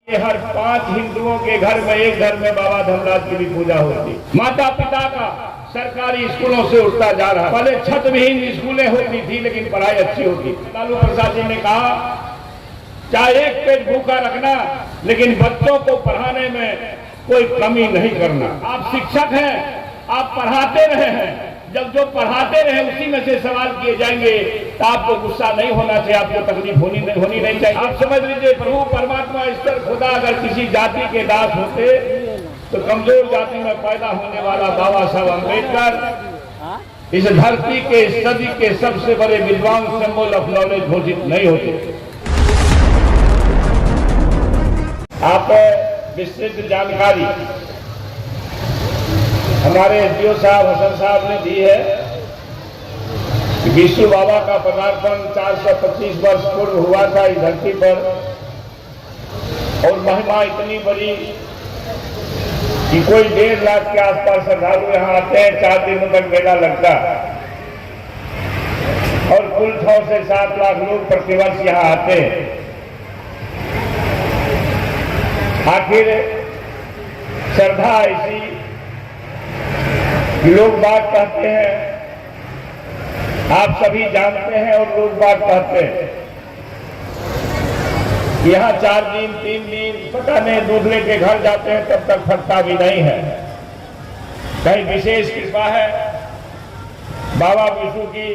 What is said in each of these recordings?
हर 5 हिंदुओं के घर में एक घर में बाबा धर्मराज की भी पूजा होती। माता पिता का सरकारी स्कूलों से उठता जा रहा। पहले छत विहीन स्कूलें होती थी लेकिन पढ़ाई अच्छी होती। लालू प्रसाद जी ने कहा चाहे एक पेट भूखा रखना लेकिन बच्चों को पढ़ाने में कोई कमी नहीं करना। आप शिक्षक हैं, आप पढ़ाते रहे हैं, जब जो पढ़ाते रहे उसी में से सवाल किए जाएंगे तो आपको गुस्सा नहीं होना चाहिए, आपको तकलीफ होनी नहीं चाहिए। आप समझ लीजिए प्रभु परमात्मा ईश्वर खुदा अगर किसी जाति के दास होते तो कमजोर जाति में पैदा होने वाला बाबा साहब अम्बेडकर इस धरती के सदी के सबसे बड़े विद्वान सिंबल ऑफ नॉलेज घोषित नहीं होते। आप विस्तृत जानकारी हमारे एसडीओ साहब हसन साहब ने दी है कि विष्णु बाबा का पदार्पण 425 वर्ष पूर्व हुआ था इस धरती पर और महिमा इतनी बड़ी कि कोई 1.5 लाख के आसपास श्रद्धालु यहाँ आते हैं। 4 दिनों तक मेला लगता और कुल 6 से 7 लाख लोग प्रतिवर्ष यहाँ आते हैं। आखिर श्रद्धा ऐसी लोग बात कहते हैं, आप सभी जानते हैं और लोग बात कहते हैं यहाँ 4 दिन 3 दिन पता नहीं दूसरे के घर जाते हैं तब तक फटता भी नहीं है। कहीं विशेष कृपा है बाबा विष्णु की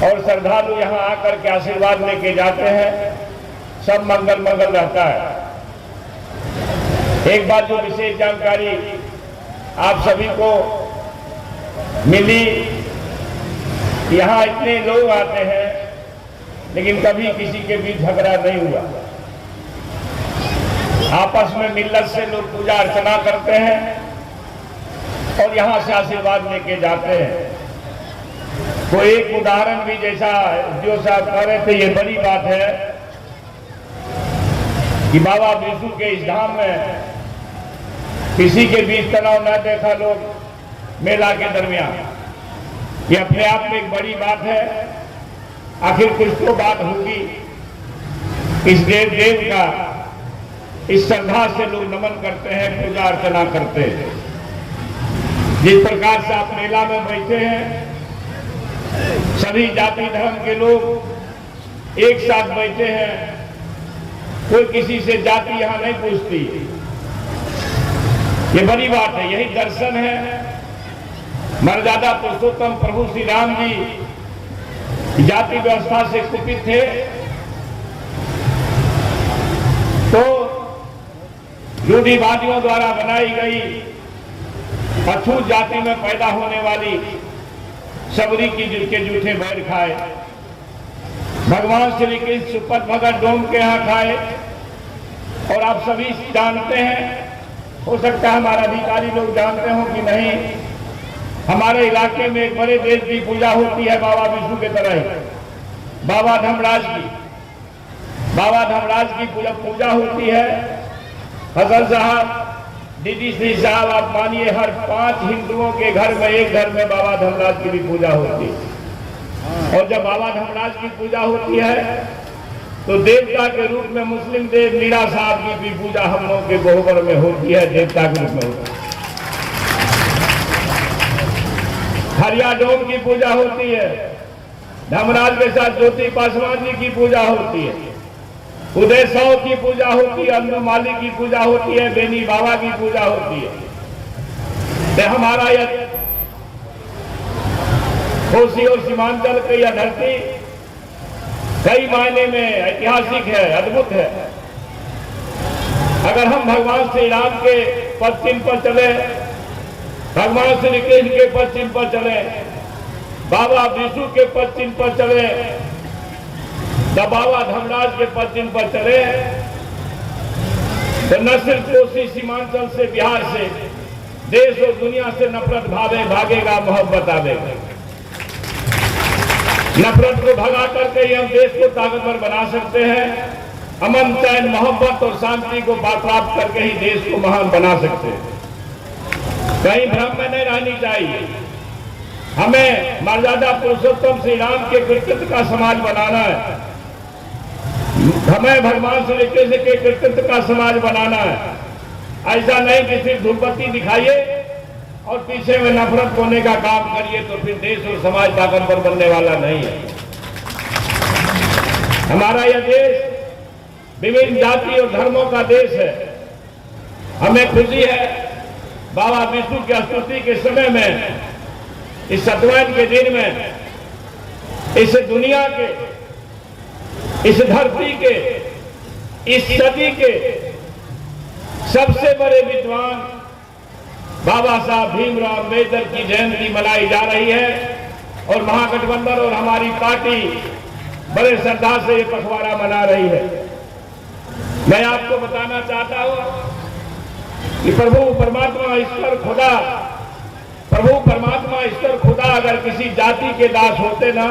और श्रद्धालु यहाँ आकर के आशीर्वाद लेके जाते हैं, सब मंगल मंगल रहता है। एक बात जो विशेष जानकारी आप सभी को मिली, यहाँ इतने लोग आते हैं लेकिन कभी किसी के बीच झगड़ा नहीं हुआ। आपस में मिल्लत से लोग पूजा अर्चना करते हैं और यहाँ से आशीर्वाद लेके जाते हैं। तो एक उदाहरण भी जैसा जो साहब कह रहे थे, ये बड़ी बात है कि बाबा विष्णु के इस धाम में किसी के बीच तनाव न देखा लोग मेला के दरमियान, ये अपने आप में एक बड़ी बात है। आखिर कुछ तो बात होगी। इस देव का इस श्रद्धा से लोग नमन करते हैं, पूजा अर्चना करते हैं। जिस प्रकार से आप मेला में बैठे हैं, सभी जाति धर्म के लोग एक साथ बैठे हैं, कोई किसी से जाति यहाँ नहीं पूछती। ये बड़ी बात है, यही दर्शन है। मर्यादा पुरुषोत्तम प्रभु श्री राम जी जाति व्यवस्था से कुपित थे तो रूढ़िवादियों द्वारा बनाई गई अछूत जाति में पैदा होने वाली सबरी के जूठे बैर खाए। भगवान श्री कृष्ण सुपथ भगत डोम के यहाँ खाए। और आप सभी जानते हैं, हो सकता है हमारे अधिकारी लोग जानते हो कि नहीं, हमारे इलाके में एक बड़े देव की पूजा होती है बाबा विष्णु के तरह, बाबा धर्मराज की। बाबा धर्मराज की पूजा होती है। हसन साहब, दीदी श्री साहब, आप मानिए हर 5 हिंदुओं के घर में एक घर में बाबा धर्मराज की भी पूजा होती है। और जब बाबा धर्मराज की पूजा होती है तो देवता के रूप में मुस्लिम देव मीरा साहब की भी पूजा हम लोगों के गोहबर में होती है, देवता के रूप में होती है। हरिया डोम की पूजा होती है। धर्मराज के साथ ज्योति पासवान जी की पूजा होती है। उदय साव की पूजा होती है। अन्नू माली की पूजा होती है। बेनी बाबा की पूजा होती है। तो हमारा यह कोसी और सीमांचल की यह धरती कई मायने में ऐतिहासिक है, अद्भुत है। अगर हम भगवान श्री राम के पद चिन्ह पर चले, भगवान श्री कृष्ण के पद चिन्ह पर चले, बाबा विष्णु के पद चिन्ह पर चले, बाबा धर्मराज के पद चिन्ह पर चले, तो न सिर्फ कोसी सीमांचल से, बिहार से, देश और दुनिया से नफरत भागेगा, मोहब्बत आवेगा। नफरत को भगा करके ही हम देश को ताकतवर बना सकते हैं। अमन, चैन, मोहब्बत और शांति को प्राप्त करके ही देश को महान बना सकते हैं। कहीं भ्रम में नहीं रहनी चाहिए। हमें मर्यादा पुरुषोत्तम श्री राम के कृतित्व का समाज बनाना है। हमें भगवान श्री कृष्ण के कृतित्व का समाज बनाना है। ऐसा नहीं कि सिर्फ धूपबत्ती दिखाइए और पीछे में नफरत होने का काम करिए, तो फिर देश और समाज ताकतवर बनने वाला नहीं है। हमारा यह देश विभिन्न जाति और धर्मों का देश है। हमें खुशी है बाबा विष्णु की स्तुति के समय में, इस सतवैत के दिन में, इस दुनिया के, इस धरती के, इस सदी के सबसे बड़े विद्वान बाबा साहब भीमराव अम्बेडकर की जयंती मनाई जा रही है और महागठबंधन और हमारी पार्टी बड़े श्रद्धा से ये पखवाड़ा मना रही है। मैं आपको बताना चाहता हूं कि प्रभु परमात्मा ईश्वर खुदा अगर किसी जाति के दास होते ना,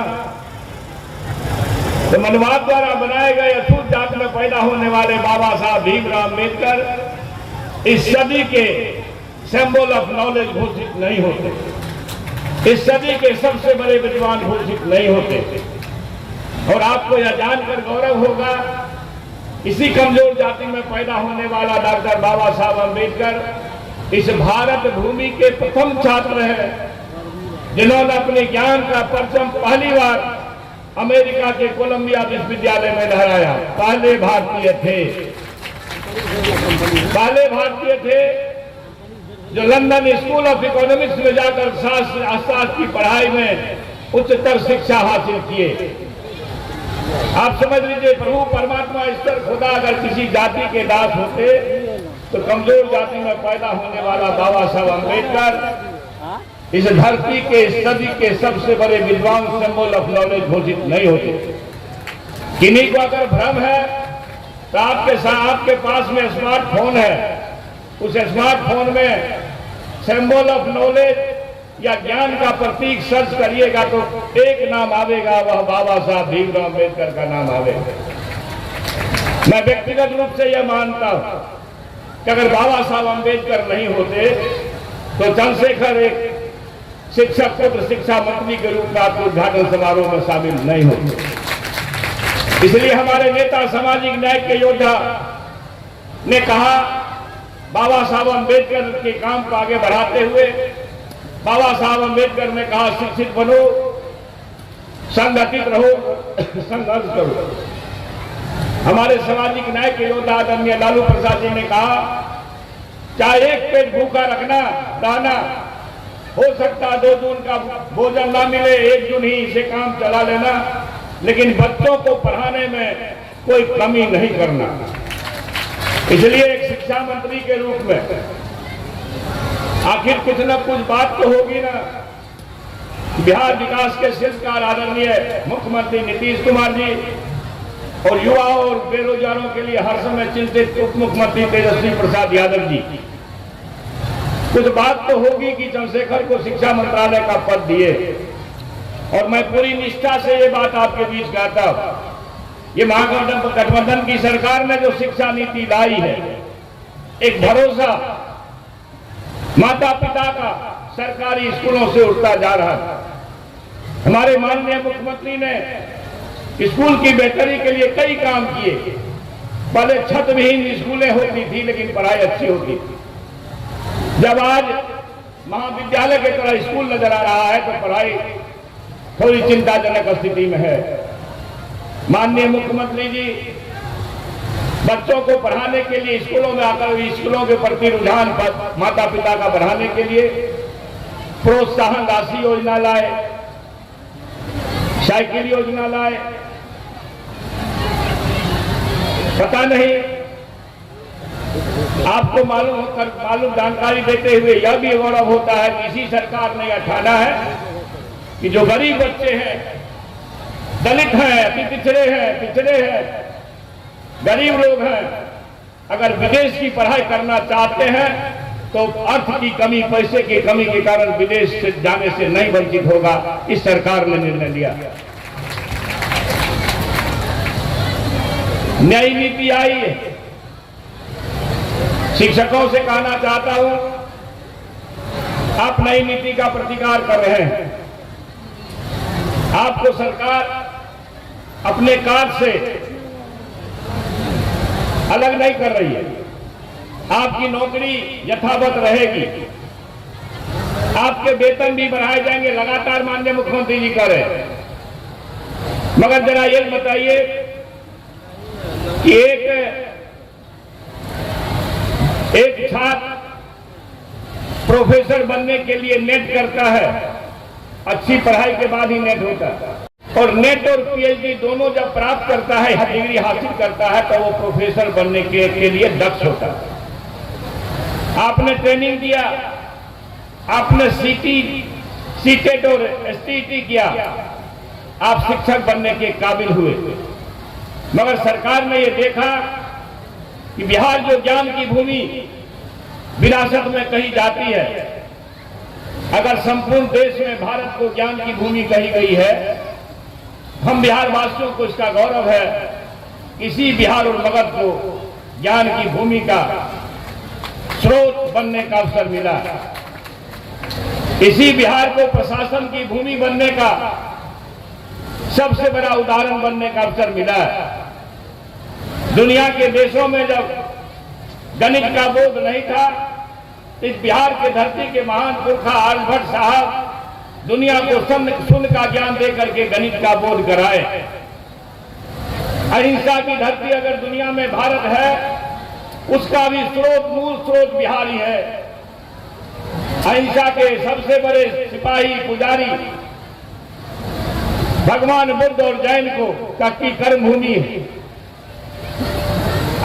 तो मनवाद द्वारा बनाए गए अछूत जात में पैदा होने वाले बाबा साहब भीमराव अम्बेडकर इस सदी के सिंबल ऑफ नॉलेज घोषित नहीं होते, इस सदी के सबसे बड़े विद्वान घोषित नहीं होते। और आपको यह जानकर गौरव होगा, इसी कमजोर जाति में पैदा होने वाला डॉक्टर बाबा साहब अम्बेडकर इस भारत भूमि के प्रथम छात्र हैं जिन्होंने अपने ज्ञान का परचम पहली बार अमेरिका के कोलंबिया विश्वविद्यालय में लहराया। पहले भारतीय थे जो लंदन स्कूल ऑफ इकोनॉमिक्स में जाकर शास्त्र की पढ़ाई में उच्चतर शिक्षा हासिल किए। आप समझ लीजिए, प्रभु परमात्मा ईश्वर खुदा अगर किसी जाति के दास होते तो कमजोर जाति में पैदा होने वाला बाबा साहब अम्बेडकर इस धरती के, इस सदी के सबसे बड़े विद्वान सिंबल ऑफ नॉलेज घोषित नहीं होते। किन्हीं को अगर भ्रम है तो आपके पास में स्मार्टफोन है, उस स्मार्टफोन में सिंबल ऑफ नॉलेज या ज्ञान का प्रतीक सर्च करिएगा तो एक नाम आवेगा, वह बाबा साहब भीमराव अम्बेडकर का नाम आवेगा। मैं व्यक्तिगत रूप से यह मानता हूं कि अगर बाबा साहब अम्बेडकर नहीं होते तो चंद्रशेखर एक शिक्षक पुत्र शिक्षा मंत्री के रूप में आपके उद्घाटन समारोह में शामिल नहीं होते। इसलिए हमारे नेता, सामाजिक न्याय के योद्धा ने कहा, बाबा साहब अम्बेडकर के काम को आगे बढ़ाते हुए बाबा साहब अम्बेडकर ने कहा, शिक्षित बनो, संगठित रहो, संघर्ष करो। हमारे सामाजिक न्याय के योद्धा आदरणीय लालू प्रसाद जी ने कहा, चाहे एक पेट भूखा रखना दाना, हो सकता 2 जून का भोजन ना मिले, 1 जून ही इसे काम चला लेना, लेकिन बच्चों को पढ़ाने में कोई कमी नहीं करना। इसलिए एक शिक्षा मंत्री के रूप में आखिर कुछ न कुछ बात तो होगी ना। बिहार विकास के शिल्पकार आदरणीय मुख्यमंत्री नीतीश कुमार जी और युवाओं और बेरोजगारों के लिए हर समय चिंतित उप मुख्यमंत्री तेजस्वी प्रसाद यादव जी, कुछ बात तो होगी कि चंद्रशेखर को शिक्षा मंत्रालय का पद दिए। और मैं पूरी निष्ठा से ये बात आपके बीच कहता हूं, ये महागठबंधन की सरकार ने जो शिक्षा नीति लाई है, एक भरोसा माता पिता का सरकारी स्कूलों से उठता जा रहा है। हमारे माननीय मुख्यमंत्री ने स्कूल की बेहतरी के लिए कई काम किए। पहले छत विहीन स्कूलें होती थी लेकिन पढ़ाई अच्छी होती थी। जब आज महाविद्यालय की तरह स्कूल नजर आ रहा है तो पढ़ाई थोड़ी चिंताजनक स्थिति में है। माननीय मुख्यमंत्री जी बच्चों को पढ़ाने के लिए स्कूलों में आकर स्कूलों के प्रति रुझान माता पिता का बढ़ाने के लिए प्रोत्साहन राशि योजना लाए, साइकिल योजना लाए। पता नहीं आपको मालूम जानकारी देते हुए यह भी गौरव होता है कि इसी सरकार ने यह ठाना है कि जो गरीब बच्चे हैं, दलित हैं, अति पिछड़े हैं, गरीब लोग हैं, अगर विदेश की पढ़ाई करना चाहते हैं तो अर्थ की कमी, पैसे की कमी के कारण विदेश से जाने से नहीं वंचित होगा। इस सरकार ने निर्णय लिया। नई नीति आई है। शिक्षकों से कहना चाहता हूं, आप नई नीति का प्रतिकार कर रहे हैं। आपको सरकार अपने कार्ड से अलग नहीं कर रही है। आपकी नौकरी यथावत रहेगी, आपके वेतन भी बढ़ाए जाएंगे, लगातार माननीय मुख्यमंत्री जी कर रहे हैं। मगर जरा ये बताइए कि एक छात्र प्रोफेसर बनने के लिए नेट करता है, अच्छी पढ़ाई के बाद ही नेट होता है, और नेट और पीएचडी दोनों जब प्राप्त करता है, डिग्री हासिल करता है, तो वो प्रोफेसर बनने के लिए दक्ष होता है। आपने ट्रेनिंग दिया, आपने सीटेट और एसटीटी किया, आप शिक्षक बनने के काबिल हुए। मगर सरकार ने ये देखा कि बिहार जो ज्ञान की भूमि विरासत में कही जाती है, अगर संपूर्ण देश में भारत को ज्ञान की भूमि कही गई है, हम बिहार वासियों को इसका गौरव है। इसी बिहार और मगध को ज्ञान की भूमि का स्रोत बनने का अवसर मिला। इसी बिहार को प्रशासन की भूमि बनने का सबसे बड़ा उदाहरण बनने का अवसर मिला है। दुनिया के देशों में जब गणित का बोध नहीं था, इस बिहार के धरती के महान पुरखा आर्यभट्ट साहब दुनिया को शून्य का ज्ञान देकर के गणित का बोध कराए। अहिंसा की धरती अगर दुनिया में भारत है, उसका भी मूल स्रोत बिहार ही है। अहिंसा के सबसे बड़े सिपाही पुजारी भगवान बुद्ध और जैन की कर्म भूमि है।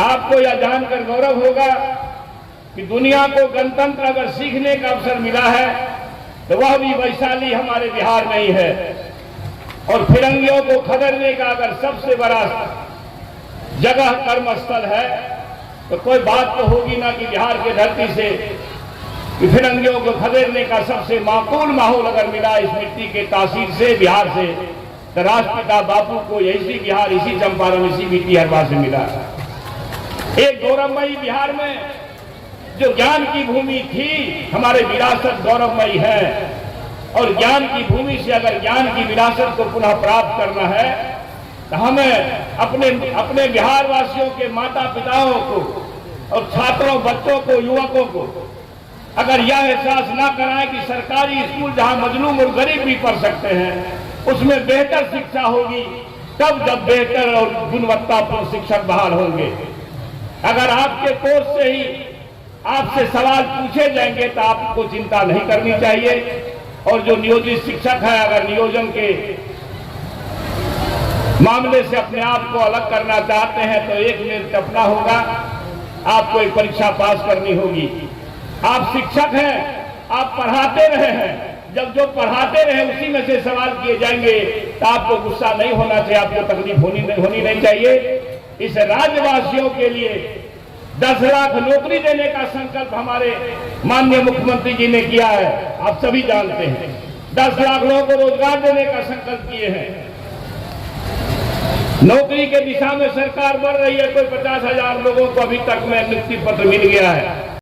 आपको यह जानकर गौरव होगा कि दुनिया को गणतंत्र अगर सीखने का अवसर मिला है, तो वह भी वैशाली हमारे बिहार में ही है। और फिरंगियों को खदेड़ने का अगर सबसे बड़ा जगह कर्मस्थल है, तो कोई बात तो होगी ना कि बिहार के धरती से फिरंगियों को खदेड़ने का सबसे माकूल माहौल अगर मिला इस मिट्टी के तासीर से, बिहार से, तो राष्ट्रपिता बापू को इसी बिहार, इसी चंपारण, इसी मिट्टी हरवा से मिला। एक गौरवमयी बिहार में जो ज्ञान की भूमि थी, हमारे विरासत गौरवमयी है। और ज्ञान की भूमि से अगर ज्ञान की विरासत को पुनः प्राप्त करना है, तो हमें अपने बिहार वासियों के माता पिताओं को और छात्रों, बच्चों को, युवकों को अगर यह एहसास ना कराएं कि सरकारी स्कूल जहां मजलूम और गरीब भी पढ़ सकते हैं, उसमें बेहतर शिक्षा होगी, तब जब बेहतर और गुणवत्तापूर्ण शिक्षक बहाल होंगे। अगर आपके कोर्स से ही आपसे सवाल पूछे जाएंगे तो आपको चिंता नहीं करनी चाहिए। और जो नियोजित शिक्षक है, अगर नियोजन के मामले से अपने आप को अलग करना चाहते हैं, तो एक मिनट अपना होगा, आपको एक परीक्षा पास करनी होगी। आप शिक्षक हैं, आप पढ़ाते रहे हैं, जब जो पढ़ाते रहे उसी में से सवाल किए जाएंगे तो आपको गुस्सा नहीं होना चाहिए, आपको तकलीफ होनी नहीं चाहिए। इस राज्यवासियों के लिए 10 लाख नौकरी देने का संकल्प हमारे माननीय मुख्यमंत्री जी ने किया है, आप सभी जानते हैं। 10 लाख लोगों को रोजगार देने का संकल्प किए हैं। नौकरी के दिशा में सरकार बढ़ रही है। कोई 50,000 लोगों को अभी तक में नियुक्ति पत्र मिल गया है।